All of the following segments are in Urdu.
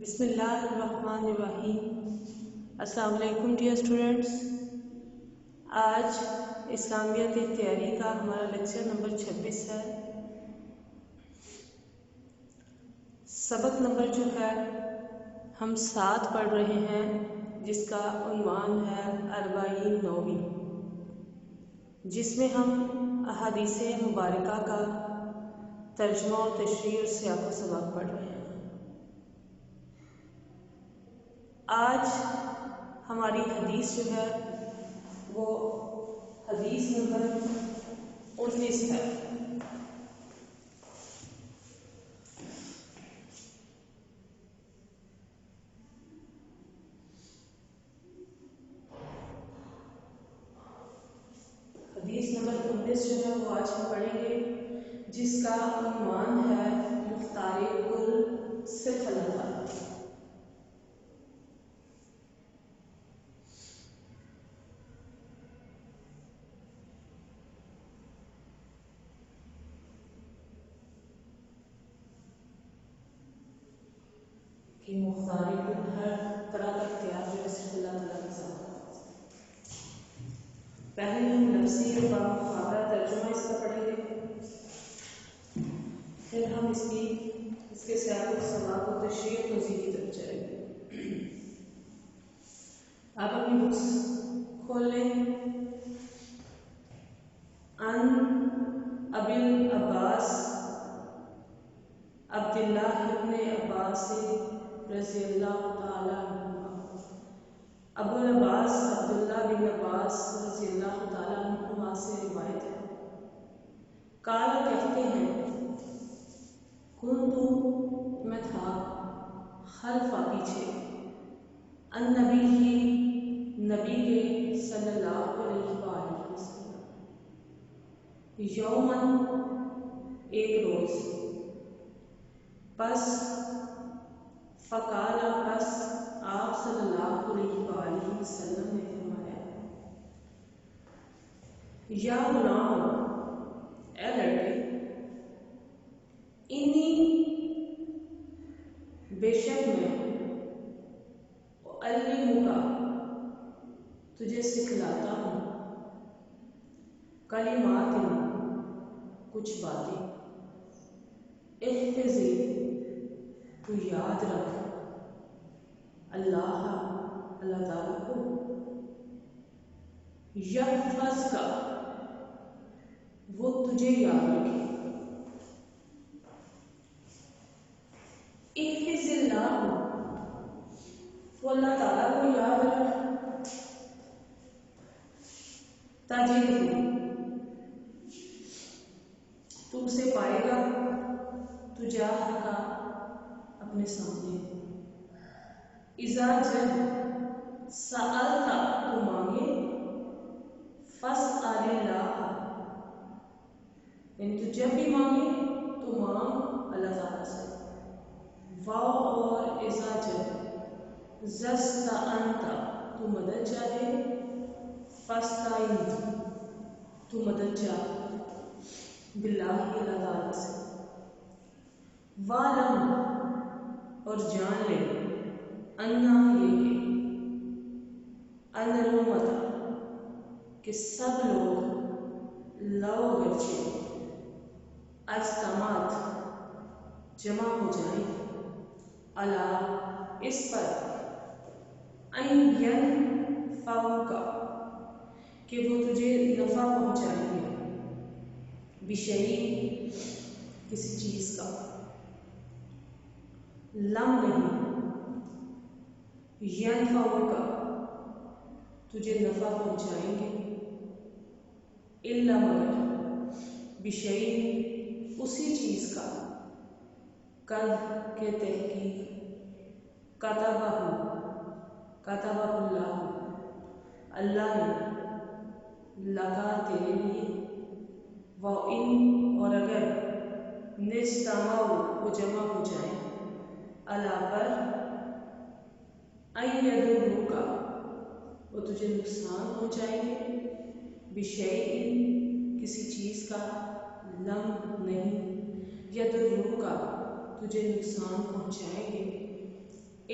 بسم اللہ الرحمن الرحیم۔ السلام علیکم ڈیئر اسٹوڈنٹس، آج اسلامیت اختیاری کا ہمارا لیکچر نمبر 26 ہے۔ سبق نمبر جو ہے ہم 7 پڑھ رہے ہیں، جس کا عنوان ہے 40 جس میں ہم احادیث مبارکہ کا ترجمہ اور تشریح اور سیاق و سباق پڑھ رہے ہیں۔ آج ہماری حدیث جو ہے وہ حدیث نمبر 19 ہے۔ حدیث نمبر 19 جو ہے وہ آج ہم پڑھیں گے، جس کا عنوان ہے مختار کل صرف اللہ تعالیٰ۔ کہ مختار کل ہر طرح کا اختیار جو ہے صرف اللہ تعالیٰ کے ساتھ ہے۔ پہلے ہم لفظی اور بامخابرہ ترجمہ اس کا پڑھیں گے، پھر ہم اس کے سیاق و سباق و تشریح و توضیح کی طرف چلیں گے۔ آپ اپنی بکس کھول لیں۔ ان ابی العباس عبداللہ ابن عباس رضی اللہ تعالیٰ عنہ، ابو العباس عبداللہ بن عباس رضی اللہ تعالیٰ عنہ سے روایت ہے، قال کہتے ہیں، کنتو میں تھا، خلفا پیچھے، النبی ہی نبی کے صلی اللہ علیہ وآلہ وسلم، یومن ایک روز، پس فقال پس آپ صلی اللہ علیہ وآلہ وسلم نے فرمایا، یا غلام، اے لڑکے، انی بے شک میں، علموں کا تجھے سکھلاتا ہوں، کلمات کچھ باتیں، احفظی تو یاد رکھ، اللہ تعالیٰ کو، یحفظ کا وہ تجھے یاد رکھے، احفظ اللہ وہ اللہ تعالیٰ کو یاد رکھ، تجد تو اسے پائے گا، تجاہ کا اپنے سامنے، اذا جب سألتا تو مانگے، فاسأل اللہ یعنی تو جب بھی مانگے تو مانگ اللہ تعالیٰ سے، واو اور اذا جب زستعنت تو مدد چاہے، فاستعن تو مدد چاہے باللہ اللہ تعالیٰ سے، وَاعْلَمْ اور جان لے، انا یہ کہ ان الامۃ کہ سب لوگ، لو اگرچہ اجتماعت جمع ہو جائیں، علی اس پر، ان ینفعوک کہ وہ تجھے نفع پہنچائیں گے، بشیء کسی چیز کا، لم نہیں، ینفعوک تجھے نفع پہنچائیں گے، الا مگر، بشیء اسی چیز کا، قد کے تحقیق، کتبہ اللہ نے، لگا تیرے لیے، وَإِن اور اگر، نجتمعوا وہ جمع ہو جائیں، علی پر، ان یضروک وہ تجھے نقصان پہنچائیں گے، بشیء کسی چیز کا، لم نہیں، یضروک تجھے نقصان پہنچائیں گے،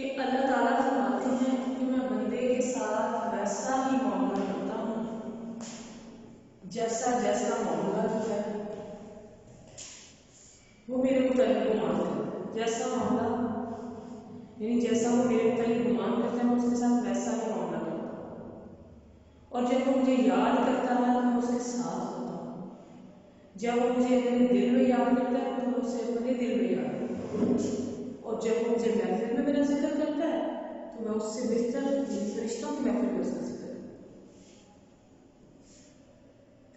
کہ اللہ تعالیٰ فرماتے ہیں کہ میں بندے کے ساتھ ویسا ہی معاملہ کرتا ہوں جیسا معاملہ جو ہے وہ میرے متعلق گمان کرتا ہے. جیسا معاملہ یعنی جیسا وہ میرے متعلق گمان کرتا ہے میں اس کے ساتھ ویسا ہی معاملہ کرتا ہوں. اور جب وہ مجھے یاد کرتا ہے تو میں اس کے ساتھ ہوتا ہوں. جب وہ مجھے اپنے دل میں یاد کرتا ہے تو میں اسے اپنے دل میں یاد کرتا ہوں. اور جب وہ مجھے محفل میں میرا ذکر کرتا ہے تو میں اس سے بہتر فرشتوں کی محفل میں اس کا ذکر کرتا ہوں.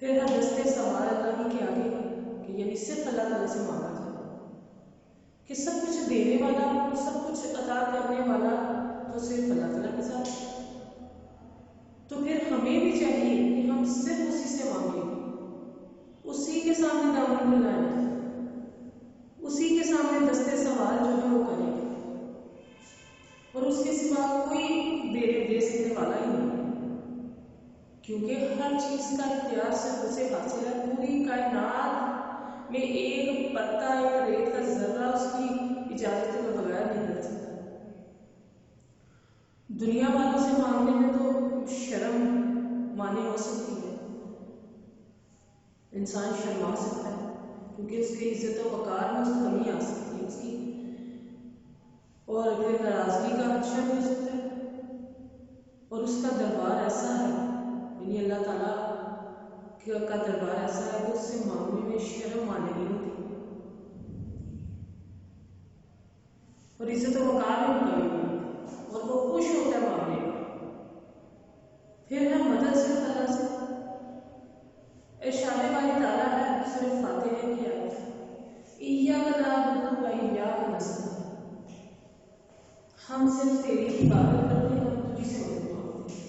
پھر ہر دستے سوال اللہ ہی کے آگے کہ یعنی صرف اللہ تعالیٰ سے مانگا جائے کہ سب کچھ دینے والا اور سب کچھ عطا کرنے والا تو صرف اللہ تعالیٰ کے ساتھ. تو پھر ہمیں بھی چاہیے کہ ہم صرف اسی سے مانگیں, اسی کے سامنے دامن پھیلائیں, اسی کے سامنے دستے سوال جو ہے وہ کریں, اور اس کے سوا کوئی دے سکنے والا ہی نہیں ہے, کیونکہ ہر چیز کا اختیار صرف اسے حاصل ہے. پوری کائنات میں ایک پتا ایک ریت کا ذرہ اس کی اجازت کے بغیر نہیں کر سکتا. دنیا والوں سے مانگنے میں تو شرم مانی ہو سکتی ہے, انسان شرما سکتا ہے کیونکہ اس کی عزت و وقار میں اس کمی آ سکتی ہے اس کی, اور پھر ناراضگی کا خدشہ بھی ہو سکتا ہے. اور اس کا دربار ایسا ہے یعنی اللہ تعالیٰ کا دربار ایسا ہے کہ اس سے مانگنے میں شرم آنے نہیں ہوتی اور عزت و وقار میں کمی نہیں ہوتی, اور وہ خوش ہوتا ہے مانگنے میں. پھر ہے مدد صرف اللہ سے. ارشاد باری تعالیٰ ہے صرف فاتحہ کی آیت ایاک نعبد و ایاک نستعین, ہم صرف تیری عبادت کرتے ہیں, ہم تجھی سے مدد مانگتے ہیں.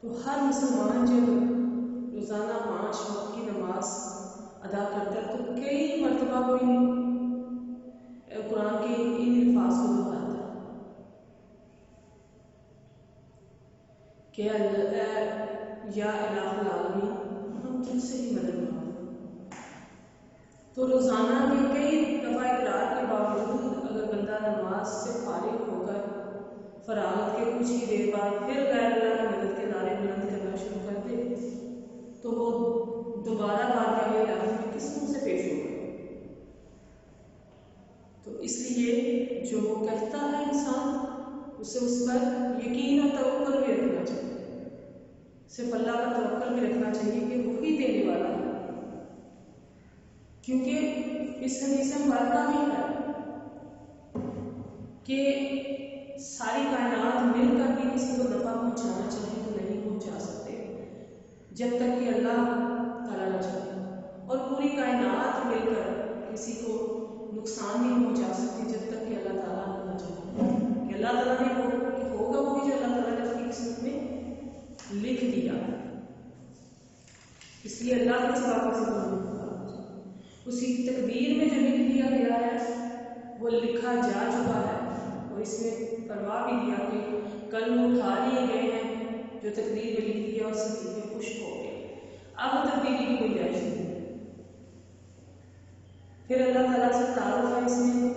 تو ہر مسلمان جب روزانہ 5 وقت کی نماز ادا کرتا ہے تو کئی مرتبہ کوئی قرآن کے ان الفاظ کو دہراتا ہے کہ یا الہ العالمین ہم تم سے ہی مدد مانگتے. تو روزانہ میں کئی دفعہ اقرار کے باوجود اگر بندہ نماز سے فارغ ہو کر فراغت کے کچھ ہی دیر بعد پھر غیر اللہ کی مدد کے نعرے بلند کرنا شروع کر دے تو وہ دوبارہ بارگاہ الہی میں کس منہ سے پیش ہوگا. تو اس لیے جو وہ کہتا ہے انسان اسے اس پر یقین اور توکل بھی رکھنا چاہیے, صرف اللہ کا توکل بھی رکھنا چاہیے کہ وہی دینے والا ہے. کیونکہ اس حدیث مبارکہ میں ہے کہ ساری کائنات مل کر بھی کسی کو نفع پہنچانا چاہے تو نہیں پہنچا سکتے جب تک کہ اللہ تعالیٰ نہ چاہے, اور پوری کائنات مل کر کسی کو نقصان نہیں پہنچا سکتی جب تک کہ اللہ تعالیٰ نہ چاہے. کہ اللہ تعالیٰ نے ہوگا وہ بھی جو اللہ تعالیٰ نے اس کی قسمت میں لکھ دیا. اس لیے اللہ کے سوا کسی کو نہیں ہوگا, اس کی تقدیر میں جو لکھ دیا گیا ہے وہ لکھا جا چکا ہے, اور اس میں فرما بھی دیا کہ قلم اٹھا لیے گئے ہیں جو تقدیر میں لکھ دیا اور صحیح میں خشک ہو گئے, اب تبدیلی کی گنجائش نہیں. پھر اللہ تعالیٰ سے تعارف ہے اس میں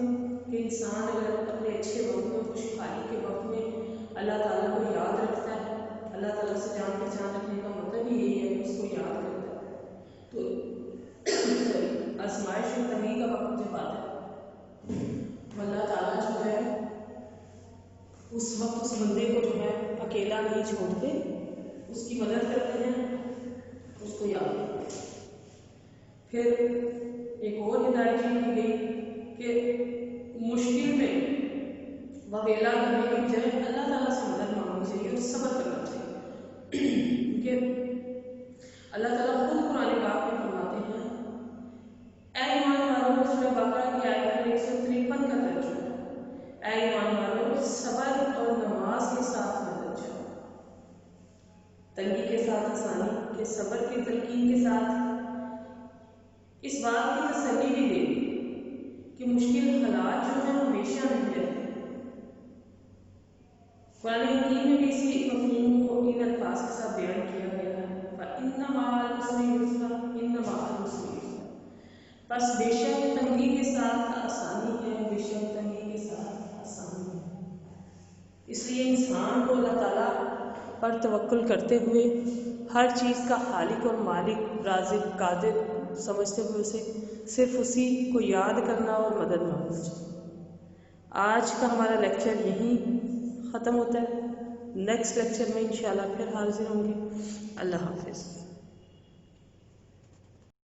کہ انسان اگر اپنے اچھے وقت میں خوشحالی کے وقت میں اللہ تعالیٰ کو یاد رکھتا ہے, اللہ تعالیٰ سے جان پہچان رکھنے کا مطلب یہی ہے کہ اس کو یاد کرتا ہے, تو آزمائش اور تنگی کا وقت جب آتا ہے تو اللہ تعالیٰ جو ہے اس وقت اس بندے کو جو ہے اکیلا نہیں چھوڑتے, اس کی مدد کرتے ہیں, اس کو یاد کرتے ہیں. پھر ایک اور ہدایت کی گئی کہ مشکل میں وبیلا کرنے کی بجائے اللہ تعالیٰ سے مدد مانگنی چاہیے اور صبر کرنا چاہیے. کیونکہ اللہ تعالیٰ خود قرآن پاک میں فرماتے ہیں اے ایمان والوں, سورہ بقرہ کی آیت 153 کا ترجمہ ہے اے ایمان والوں صبر اور نماز کے ساتھ مدد چاہو. تنگی کے ساتھ آسانی کے, صبر کی تلقین کے ساتھ اس بات کی تسلی بھی دے کہ مشکل حالات جو ہیں ہمیشہ نہیں رہتے. قرآن حکیم میں بھی اسی مفہوم کو ان الفاظ کے ساتھ بیان کیا گیا ہے فَإِنَّ مَعَ الْعُسْرِ يُسْرًا إِنَّ مَعَ الْعُسْرِ يُسْرًا. بس بے شک تنگی کے ساتھ آسانی ہے، بے شک تنگی کے ساتھ آسانی ہے۔ اس لیے انسان کو اللہ تعالیٰ پر توکل کرتے ہوئے ہر چیز کا خالق اور مالک، رازق، قادر سمجھتے ہوئے اسے صرف اسی کو یاد کرنا اور مدد مانگنا چاہیے۔ آج کا ہمارا لیکچر یہیں ختم ہوتا ہے۔ نیکسٹ لیکچر میں انشاءاللہ پھر حاضر ہوں گے۔ اللہ حافظ۔